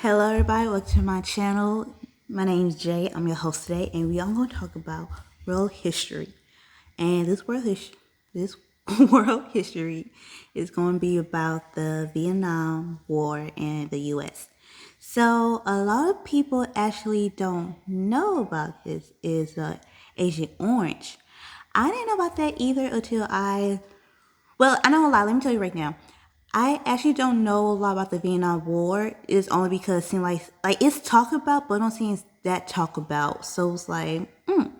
Hello everybody, welcome to my channel. My name is Jay. I'm your host today, and we are going to talk about world history. And this world history is going to be about the Vietnam War and the U.S. So a lot of people actually don't know about this is Agent Orange. I didn't know about that either until I know a lot. Let me tell you right now. I actually don't know a lot about the Vietnam War. It's only because it seems like it's talked about, but I don't see that talk about. So it's like, And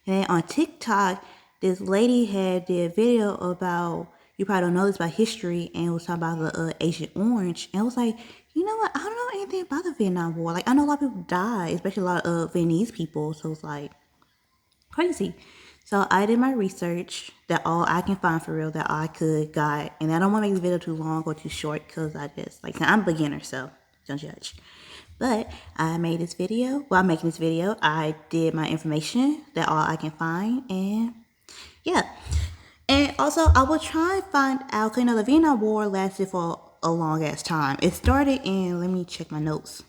then on TikTok, this lady had did a video about, you probably don't know this about history, and it was talking about the Agent Orange. And I was like, you know what? I don't know anything about the Vietnam War. Like, I know a lot of people died, especially a lot of Vietnamese people. So it's like, crazy. So I did my research. That all I can find for real that I could got, and I don't want to make this video too long or too short because I just I'm a beginner, so don't judge. But I made this video. While making this video, I did my information that all I can find, and yeah. And also, I will try and find out. Cause the Vietnam War lasted for a long ass time. It started in. Let me check my notes.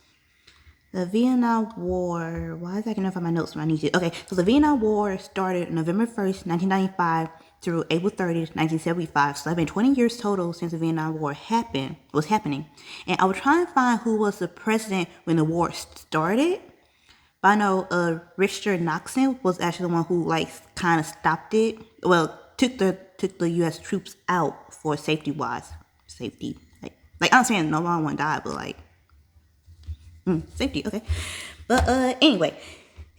The Vietnam War, why is I going to find my notes when I need to? Okay, so the Vietnam War started November 1st, 1995 through April 30th, 1975. So it's been 20 years total since the Vietnam War was happening. And I was trying to find who was the president when the war started. But I know Richard Nixon was actually the one who kind of stopped it. Well, took the U.S. troops out for safety. I'm saying no one died, but safety, okay. But anyway,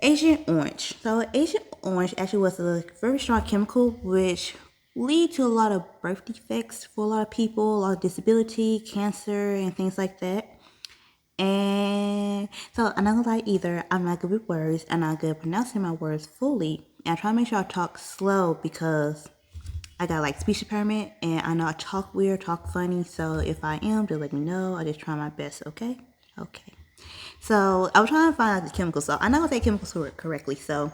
Agent Orange. So Agent Orange actually was a very strong chemical which lead to a lot of birth defects for a lot of people, a lot of disability, cancer, and things like that. And so I'm not gonna lie either. I'm not good with words. I'm not good at pronouncing my words fully. And I try to make sure I talk slow because I got speech impairment and I know I talk weird, talk funny. So if I am, just let me know. I just try my best, okay? Okay. So I was trying to find out the chemicals. So I know I say chemicals correctly. So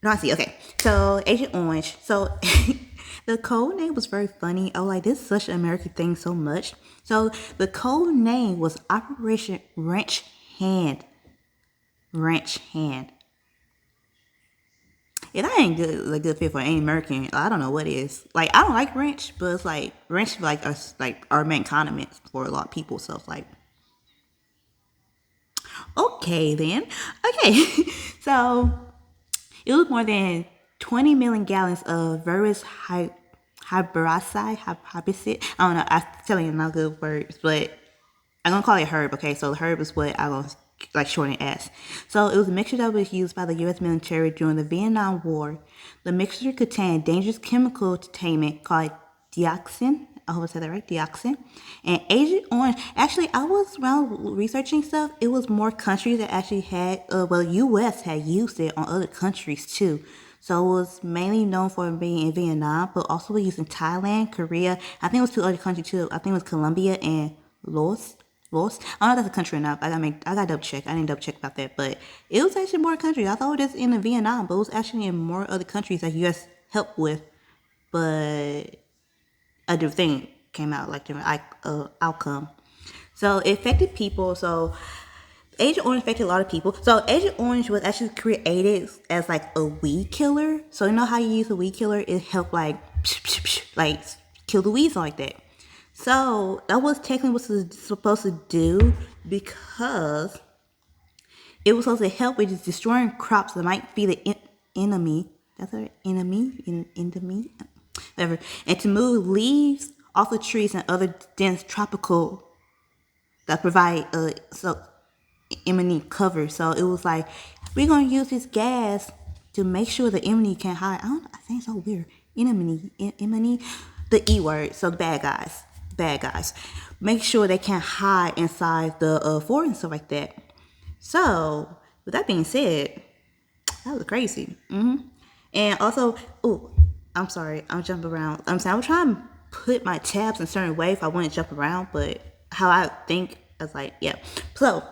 no, I see. Okay. So Agent Orange. So the code name was very funny. I was like, this is such an American thing so much. So the code name was Operation Wrench Hand. Wrench Hand. If that ain't good, a good fit for any American, I don't know what is. I don't like wrench, but it's like wrench our main condiment for a lot of people. So it's like, okay then. Okay. So it was more than 20 million gallons of various hybrid. I don't know. I'm telling you not good words, but I'm gonna call it herb. Okay, so herb is what I'm gonna shorten it as. So it was a mixture that was used by the U.S. military during the Vietnam War. The mixture contained dangerous chemical containment called dioxin. I hope I said that right, dioxin. And Agent Orange, actually, I was around researching stuff. It was more countries that actually had, U.S. had used it on other countries too. So it was mainly known for being in Vietnam, but also was used in Thailand, Korea. I think it was two other countries too. I think it was Colombia and Laos. Laos. I don't know if that's a country or not. I gotta double check. I didn't double check about that, but it was actually more countries. I thought it was in Vietnam, but it was actually in more other countries that U.S. helped with, but a different thing came out, different outcome. So it affected people. So Agent Orange affected a lot of people. So Agent Orange was actually created as a weed killer. So you know how you use a weed killer? It helped kill the weeds like that. So that was technically what it was supposed to do because it was supposed to help with just destroying crops that might be the enemy. That's our enemy, enemy, whatever. And to move leaves off the trees and other dense tropical that provide enemy cover. So it was like, we're gonna use this gas to make sure the enemy can't hide. I don't know, I think it's so weird. Enemy, the E word. So bad guys. Make sure they can't hide inside the forest and stuff like that. So with that being said, that was crazy. And also, I'm sorry, I'm jumping around. I'm saying I was trying to put my tabs in a certain way if I want to jump around, but how I think, I was like, yeah. So,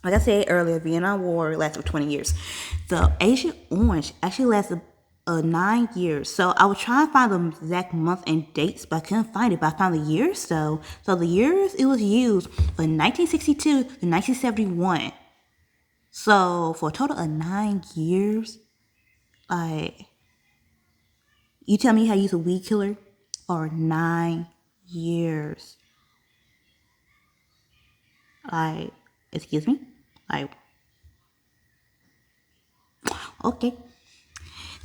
like I said earlier, Vietnam War lasted for 20 years. The Agent Orange actually lasted 9 years. So I was trying to find the exact month and dates, but I couldn't find it. But I found the years though. So the years it was used from 1962 to 1971. So for a total of 9 years, like you tell me how to use a weed killer for 9 years. Like, excuse me? Like, okay.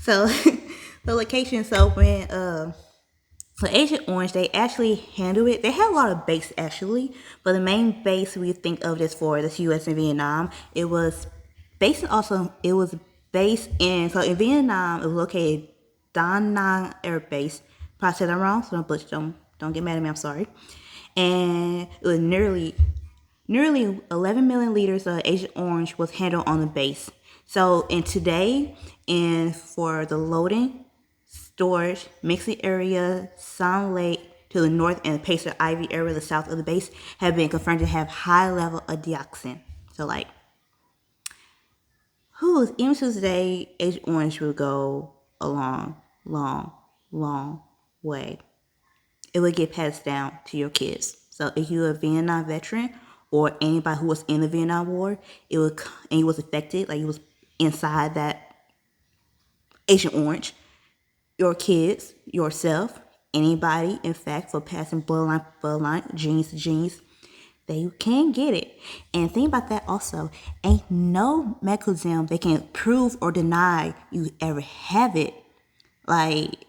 So the location, so when for Agent Orange, they actually handle it. They had a lot of base actually, but the main base we think of this for this U.S. and Vietnam. It was based in, so in Vietnam it was located Da Nang Air Base. Probably said that wrong, so don't get mad at me. I'm sorry. And it was nearly 11 million liters of Agent Orange was handled on the base. So in today, and for the loading, storage, mixing area, Sound Lake to the north, and Pacer Ivy area to the south of the base have been confirmed to have high level of dioxin. So like, even to today, Agent Orange will go a long, long, long way. It will get passed down to your kids. So if you're a Vietnam veteran or anybody who was in the Vietnam War, and he was affected, like he was inside that Agent Orange, your kids, yourself, anybody, in fact, for passing bloodline, genes to genes, they can get it. And think about that also, ain't no medical exam they can prove or deny you ever have it. Like,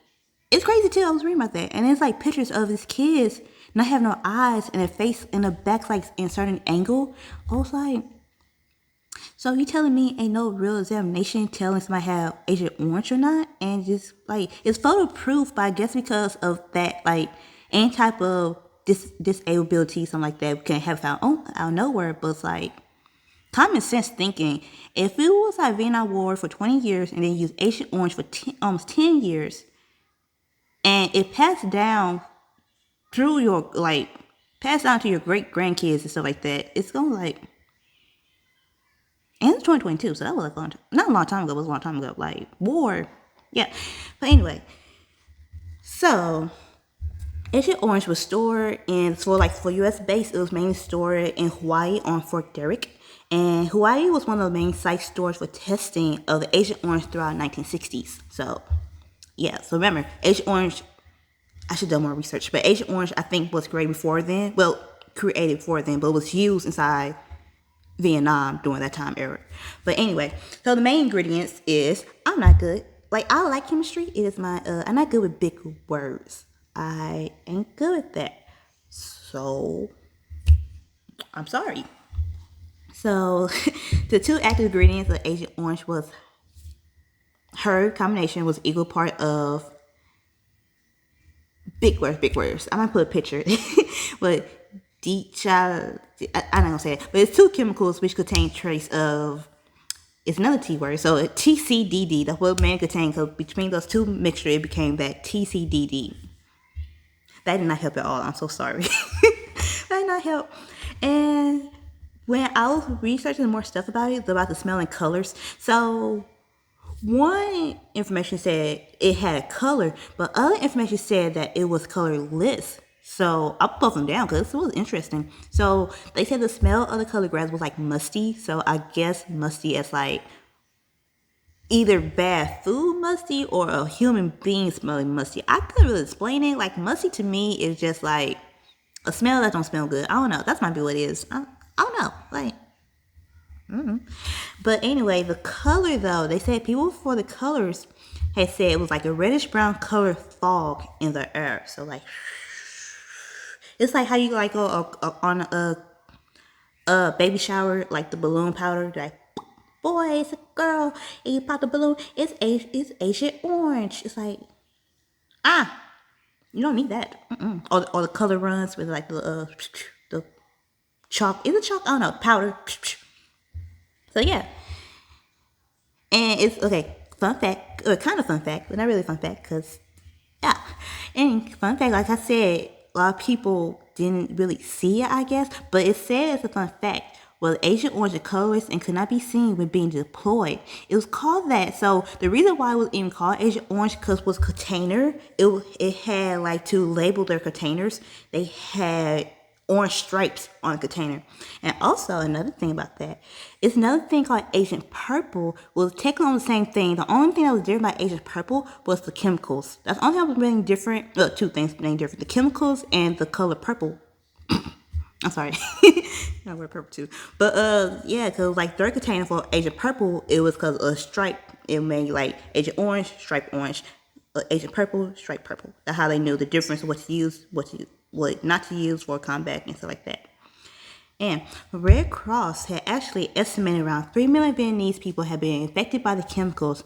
it's crazy too. I was reading about that, and it's like pictures of these kids not having no eyes and their face and the back's like in a certain angle. I was like, so you telling me ain't no real examination telling somebody have Agent Orange or not? And just like it's photo proof, but I guess because of that, like any type of disability, something like that, we can have found out of nowhere. But it's like common sense thinking. If it was like Vietnam War for 20 years and then use Agent Orange for almost 10 years, and it passed down through your passed down to your great grandkids and stuff like that, it's gonna like. And it's 2022, so that was like not a long time ago, but it was a long time ago. Like, war. Yeah. But anyway. So, Agent Orange was stored for U.S. base, it was mainly stored in Hawaii on Fort Derrick. And Hawaii was one of the main site stores for testing of the Agent Orange throughout the 1960s. So, yeah. So remember, Agent Orange, I should do more research, but Agent Orange, I think, was created before then. Well, created before then, but it was used inside Vietnam during that time era. But anyway, so the main ingredients is, I'm not good. Like, I like chemistry. It is I'm not good with big words. I ain't good at that. So, I'm sorry. So, the two active ingredients of Agent Orange was her combination was equal part of big words. I might put a picture, but I'm not gonna say it, but it's two chemicals which contain trace of. It's another T word, so TCDD. That's what man contained. So between those two mixture, it became that TCDD. That did not help at all. I'm so sorry. That did not help. And when I was researching more stuff about it, about the smell and colors, so one information said it had a color, but other information said that it was colorless. So I put them down because it was interesting. So they said the smell of the colored grass was like musty. So I guess musty as like either bad food musty or a human being smelling musty. I couldn't really explain it. Like musty to me is just like a smell that don't smell good. I don't know. That might be what it is. I don't know. Like. Mm-hmm. But anyway, the color though, they said people for the colors had said it was like a reddish brown color fog in the air. So like, it's like how you like go on a baby shower, like the balloon powder, like boy, it's a girl, and you pop the balloon, it's Agent Orange. It's like, you don't need that. Or the color runs with like the chalk. Is it chalk? I don't know. Powder. So yeah, and it's okay. Fun fact, or kind of fun fact, but not really fun fact, cause yeah. And fun fact, like I said, a lot of people didn't really see it, I guess, but it said it's a fun fact. was Agent Orange a colorless and could not be seen when being deployed. It was called that. So the reason why it was even called Agent Orange because was container. It had like to label their containers. They had orange stripes on the container. And also another thing about that is another thing called Agent Purple was technically the same thing. The only thing that was different about Agent Purple was the chemicals. That's the only thing that was really different. Two things being different: the chemicals and the color purple. I'm sorry. I wear purple too. But yeah, cause like third container for Agent Purple, it was cause a stripe. It made like Agent Orange, stripe orange, Agent Purple, stripe purple. That's how they knew the difference of what to use, what not to use for combat and stuff like that. And Red Cross had actually estimated around 3 million Vietnamese people had been infected by the chemicals.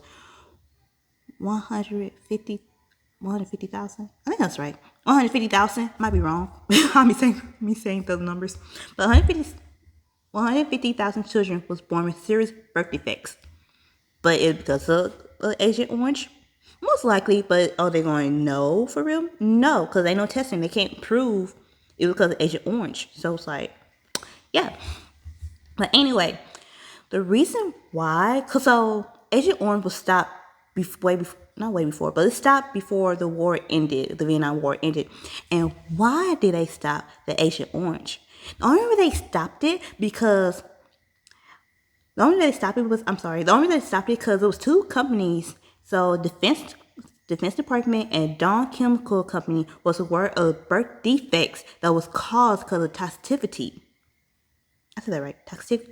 150,000? I think that's right. 150,000. Might be wrong. I'm saying those numbers. But 150,000 children was born with serious birth defects. But it's because of Agent Orange? Most likely, but are they going to know for real? No, because they no testing. They can't prove it was because of Agent Orange. So it's like, yeah. But anyway, the reason why, because so Agent Orange was stopped not way before, but it stopped before the war ended, the Vietnam War ended. And why did they stop the Agent Orange? The only reason they stopped it because the only reason they stopped it because it was two companies. So Defense Department and Dawn Chemical Company was aware of birth defects that was caused because of toxicity. I said that right. Toxicity.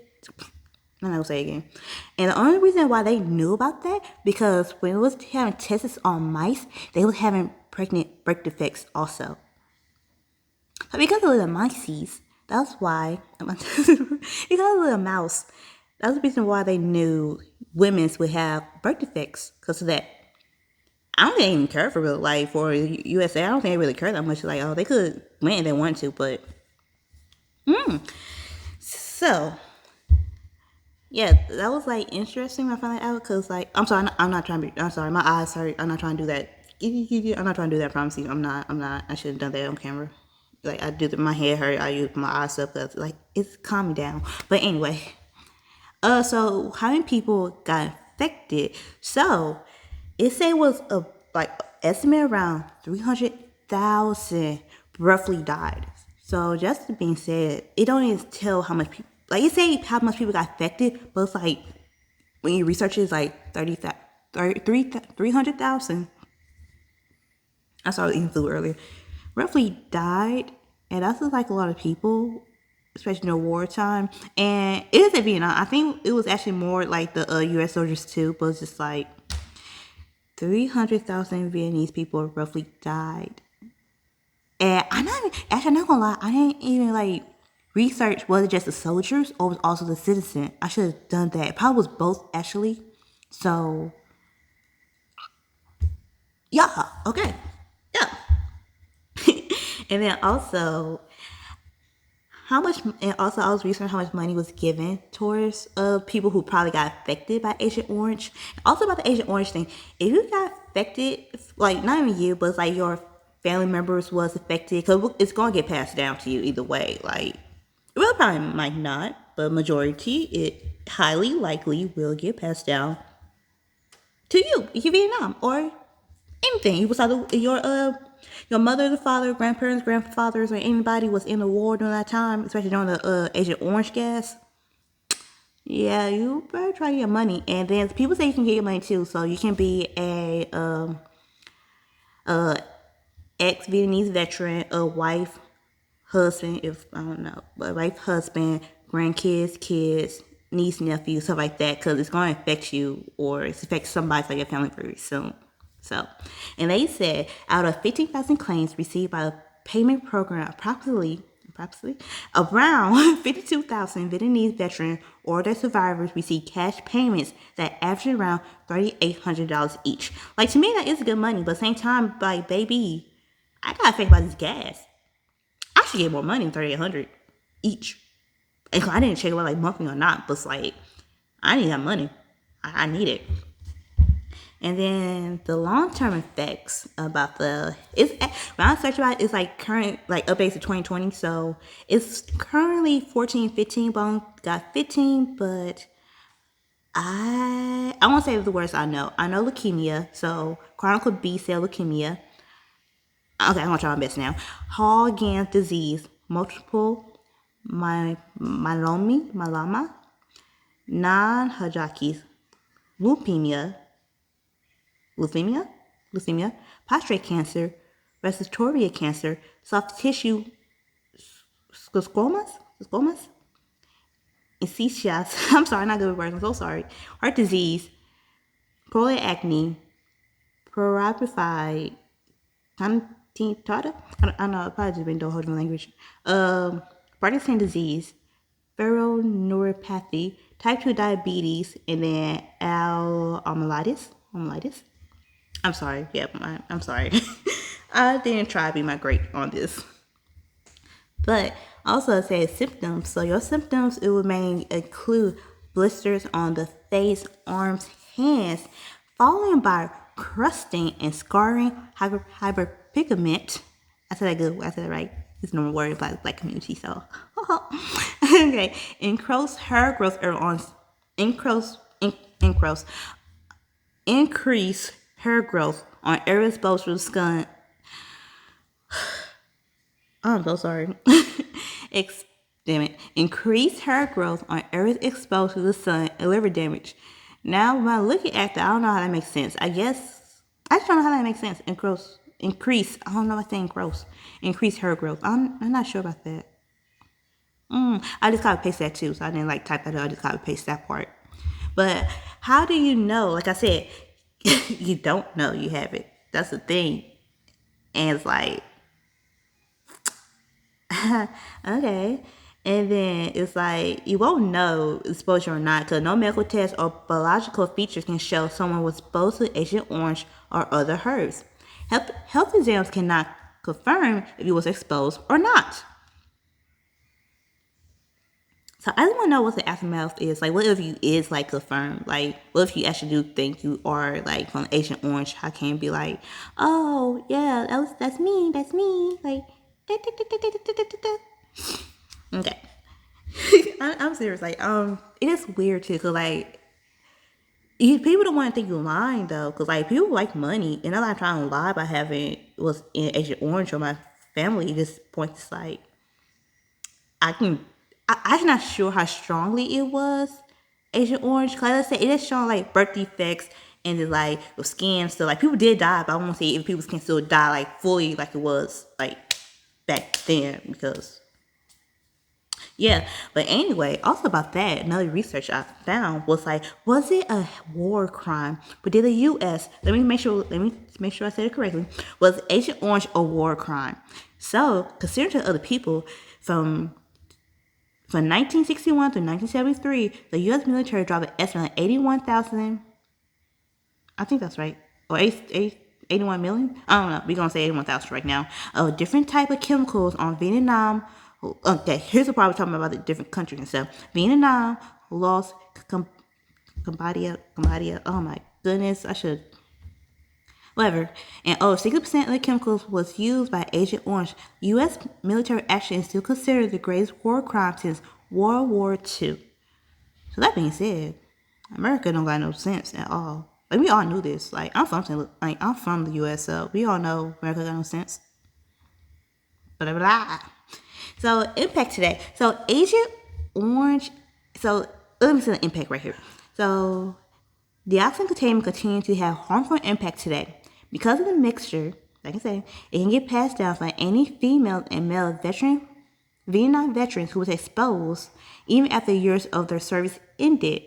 I'm not gonna say it again. And the only reason why they knew about that because when it was having tests on mice, they was having pregnant birth defects also. So because of the mices, that's why because of the mouse, that's the reason why they knew women's would have birth defects because of that. I don't think they even care for real life for USA. I don't think they really care that much. Like, oh, they could win if they wanted to, but so yeah, that was like interesting when I found that out because like I'm sorry, I'm not trying to be. I'm sorry, my eyes hurt. I'm not trying to do that. I'm not trying to do that. I promise you, I'm not. I shouldn't have done that on camera. Like I do, my head hurt. I use my eyes up because like it's calming down. But anyway, so how many people got infected? So it say it was like estimate around 300,000 roughly died. So just being said, it don't even tell how much people. Like it say how much people got affected, but it's like when you research it, it's like 300,000. I saw it in flu earlier. Roughly died, and that's like a lot of people, especially in the wartime. And it is in Vietnam. I think it was actually more like the U.S. soldiers too, but it's just like 300,000 Vietnamese people roughly died. And I'm not gonna lie, I didn't even like research was it just the soldiers or was it also the citizen. I should have done that. It probably was both actually. So yeah, okay. Yeah. And then also I was researching how much money was given towards people who probably got affected by Agent Orange. Also about the Agent Orange thing, if you got affected, like not even you, but it's like your family members was affected, because it's going to get passed down to you either way. Like, it will probably might not, but majority, it highly likely will get passed down to you if you're Vietnam or anything. You was either your mother, the father, grandparents, grandfathers, or anybody was in the war during that time, especially during the Agent Orange gas. Yeah, you better try to get money. And then people say you can get your money too, so you can be a ex-Vietnamese veteran, a wife, husband, if I don't know, but wife, husband, grandkids, kids, niece, nephew, stuff like that, because it's going to affect you or it's affect somebody like your family very soon. So, and they said out of 15,000 claims received by the payment program, approximately around 52,000 Vietnamese veterans or their survivors received cash payments that averaged around $3,800 each. Like, to me, that is good money, but at the same time, like, baby, I gotta think about this gas. I should get more money than $3,800 each. And I didn't check about like monthly or not, but it's like I need that money. I need it. And then the long-term effects about it's when I search about it, it's like current, like updates to 2020. So it's currently 14, 15. But I got 15, but I won't say the words I know. I know leukemia, so chronic B cell leukemia. Okay, I'm gonna try my best now. Hall-Ganz disease, multiple myeloma, non-Hodgkin's leukemia, prostate cancer, respiratory cancer, soft tissue scomas, incisions. I'm sorry, not good with words. I'm so sorry. Heart disease, prolate acne, proliferated congenital. I know I probably just been doing holding language. Parkinson's disease, neuropathy, type 2 diabetes, and then amyloiditis. I'm sorry. Yep, I'm sorry. I didn't try to be my great on this. But also it says symptoms. So your symptoms, it will mainly include blisters on the face, arms, hands, followed by crusting and scarring, hyperpigment. I said that good. I said that right. It's a normal word in the black community. So, okay. Increased hair growth on increase hair growth on areas exposed to the sun. I'm so sorry. Damn it. Increase hair growth on areas exposed to the sun and liver damage. Now, when I look at that, I don't know how that makes sense. I guess, I just don't know how that makes sense. Increase. I don't know what saying gross. Increase hair growth. I'm not sure about that. I just copy paste that too, so I didn't like type that out. I just copy paste that part. But how do you know? Like I said, you don't know you have it. That's the thing. And it's like, okay. And then it's like, you won't know exposure or not because no medical test or biological features can show someone was exposed to Agent Orange or other herbs. Health exams cannot confirm if you was exposed or not. So I just want to know what the aftermath is. Like, what if you is like confirmed? Like, what if you actually do think you are like from Agent Orange? How can you be like, oh yeah, that's me, like, okay. I'm serious. Like, it is weird too, cause like, people don't want to think you're lying though, cause like people like money, and I'm not trying to lie by having was in Agent Orange or my family. This point is like, I'm not sure how strongly it was Agent Orange. Cause like I said, it is showing like birth defects and then like with skin. So like people did die, but I won't say if people can still die like fully like it was like back then because yeah. But anyway, also about that, another research I found was like, was it a war crime? But did the U.S. Let me make sure I said it correctly. Was Agent Orange a war crime? So considering to other people from 1961 to 1973, the U.S. military dropped an estimate of 81,000. I think that's right. Or 81 million? I don't know. We're going to say 81,000 right now. Of different type of chemicals on Vietnam. Okay, here's the part we're talking about the different countries and stuff. Vietnam, Laos, Cambodia. Oh my goodness. I should. Whatever. And 60% of the chemicals was used by Agent Orange. U.S. military action is still considered the greatest war crime since World War II. So that being said, America don't got no sense at all. Like we all knew this. Like I'm from the U.S., so we all know America got no sense. Blah blah blah. So impact today. So Agent Orange. So let me see the impact right here. So dioxin containment continues to have harmful impact today. Because of the mixture, like I said, it can get passed down by any female and male Vietnam veterans who was exposed even after years of their service ended.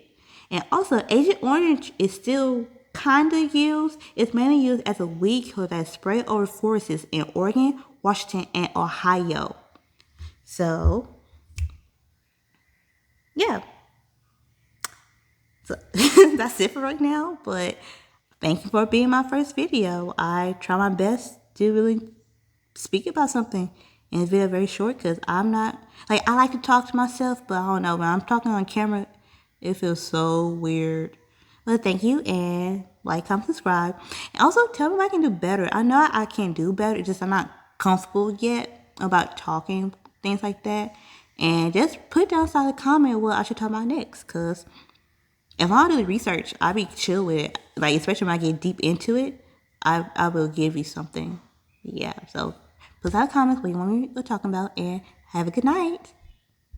And also, Agent Orange is still kind of used. It's mainly used as a weed killer that is sprayed over forests in Oregon, Washington, and Ohio. So, yeah. So that's it for right now, but thank you for being my first video. I try my best to really speak about something and it's very short because I'm not, like, I like to talk to myself, but I don't know, when I'm talking on camera, it feels so weird. Well, thank you, and like, comment, subscribe. And also tell me if I can do better. I know I can do better, it's just I'm not comfortable yet about talking, things like that. And just put down inside the comment what I should talk about next. Cause if I do the research, I'll be chill with it. Like, especially when I get deep into it, I will give you something. Yeah. So put down comments what you want me to talk about, and have a good night.